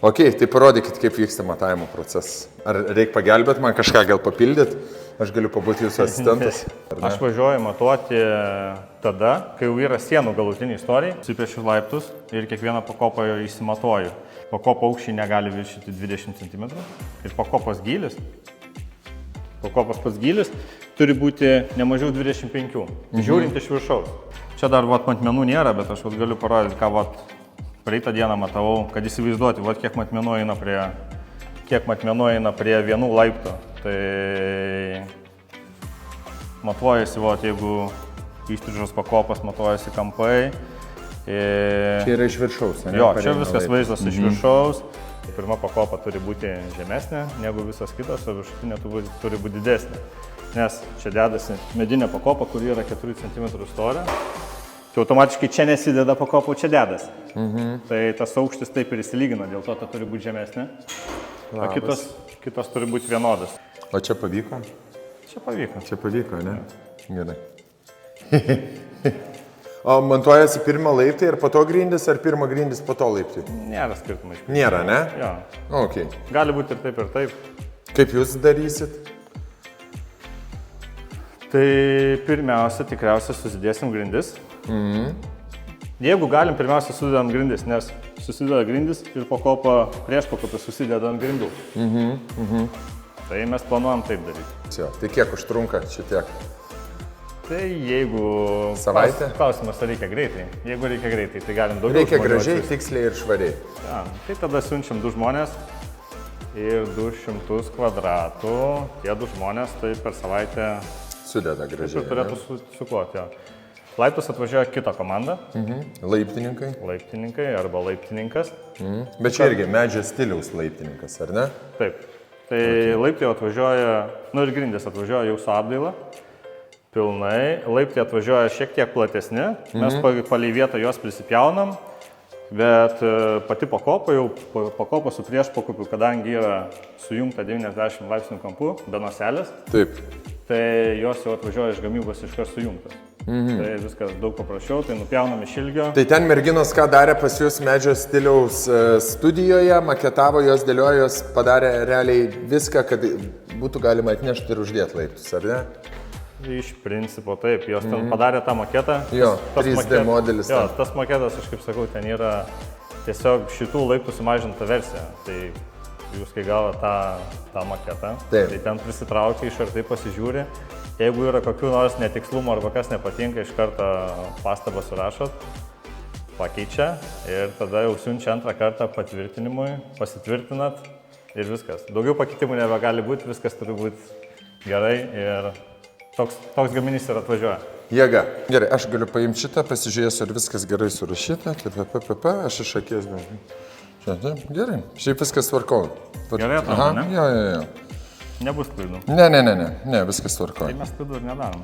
Ok, tai parodykit, kaip vyksta matavimo procesas. Ar reikia pagelbėti man kažką, gal papildyti? Aš galiu pabūti jūsų asistentas. Aš važiuoju matuoti tada, kai jau yra sienų galutinė istorija. Susipiešiu laiptus ir kiekvieną pakopą įsimatuoju. Pakopo aukščiai negali viršyti 20 cm. Ir pakopos gylis turi būti ne mažiau 25, žiūrint iš viršaus. Čia dar matmenų nėra, bet aš galiu parodyti, ką praeitą dieną matavau, kad įsivaizduoti, kiek matmenų eina prie vienų laiptų. Tai matuojasi, jeigu įstrižos pakopas, matuojasi kampai. Čia yra iš viršaus, ne? Jo, čia viskas vaizdas iš viršaus. Pirma pakopa turi būti žemesnė negu visas kitas, o viršutinė turi būti didesnė. Nes čia dedasi medinė pakopa, kuri yra 4 cm storia. Tai automatiškai čia nesideda pakopa, čia dedasi. Tai tas aukštis taip ir įsilygina, dėl to ta turi būti žemesnė. O kitos turi būti vienodas. O čia pavyko? Čia pavyko. Čia pavyko, ne? Gerai. O montuojasi pirmą laiptį ir po to grindis, ar pirmą grindis po to laiptį? Nėra skirtumai. Nėra, ne? Jo. Ok. Gali būti ir taip. Kaip jūs darysit? Tai pirmiausia, tikriausiai susidėsim grindis. Jeigu galim, pirmiausia susidedam grindis, nes susideda grindis ir pakopa prieš pakopą susideda ant grindų. Tai mes planuojam taip daryti. Tai kiek užtrunka šitiek? Tai jeigu... Savaitę? Klausimas, ar reikia greitai. Jeigu reikia greitai, tai galim daugiau. Reikia gražiai, tiksliai ir švariai. Ja, tai tada siunčiam 2 žmonės ir 200 kvadratų. Tie 2 žmonės tai per savaitę... Sudeda gražiai. Tai turėtų sukloti, jo. Laiptus atvažiuoja kita komanda. Laiptininkai. Laiptininkai arba laiptininkas. Bet čia irgi medžio stiliaus laiptininkas, ar ne? Taip. Tai laiptai atvažiuoja, ir grindis atvažiuoja jau su apdaila. Pilnai. Laiptai atvažiuoja šiek tiek platesni. Mes palei vietą juos prisipjaunam. Bet pati pakopa su priešpakopiu, kadangi yra sujungta 90 laipsnių kampu, be noselės. Taip. Tai jos jau atvažiuoja iš gamybos iškart sujungtas. Tai viskas daug paprasčiau, tai nupjaunam iš ilgio. Tai ten merginos ką darė pas jūs medžio stiliaus studijoje, maketavo jos, dėliojo jos, padarė realiai viską, kad būtų galima atnešti ir uždėti laiptus, ar ne? Iš principo taip, jos ten padarė tą maketą. Jo, 3D modelis. Jo, tas maketas, aš kaip sakau, ten yra tiesiog šitų laiptų sumažinta versija. Tai jūs kai gavo tą maketą, tai ten prisitraukia, iš arti pasižiūri. Jeigu yra kokių nors netikslumų arba kas nepatinka, iš karto pastabą surašot, pakeičia ir tada jau siunčia antrą kartą patvirtinimui, pasitvirtinat ir viskas. Daugiau pakeitimų nebegali būti, viskas turi būti gerai ir toks gaminys ir atvažiuoja. Jėga. Gerai, aš galiu paimti šitą, pasižiūrėsiu, ar viskas gerai surašyta. Aš iš akies. Gerai, šiaip viskas tvarkau. Gerai atrodo, ne? Jo. Nebus klaidų. Ne, viskas tvarkoja. Tai mes klaidų ir nedarom.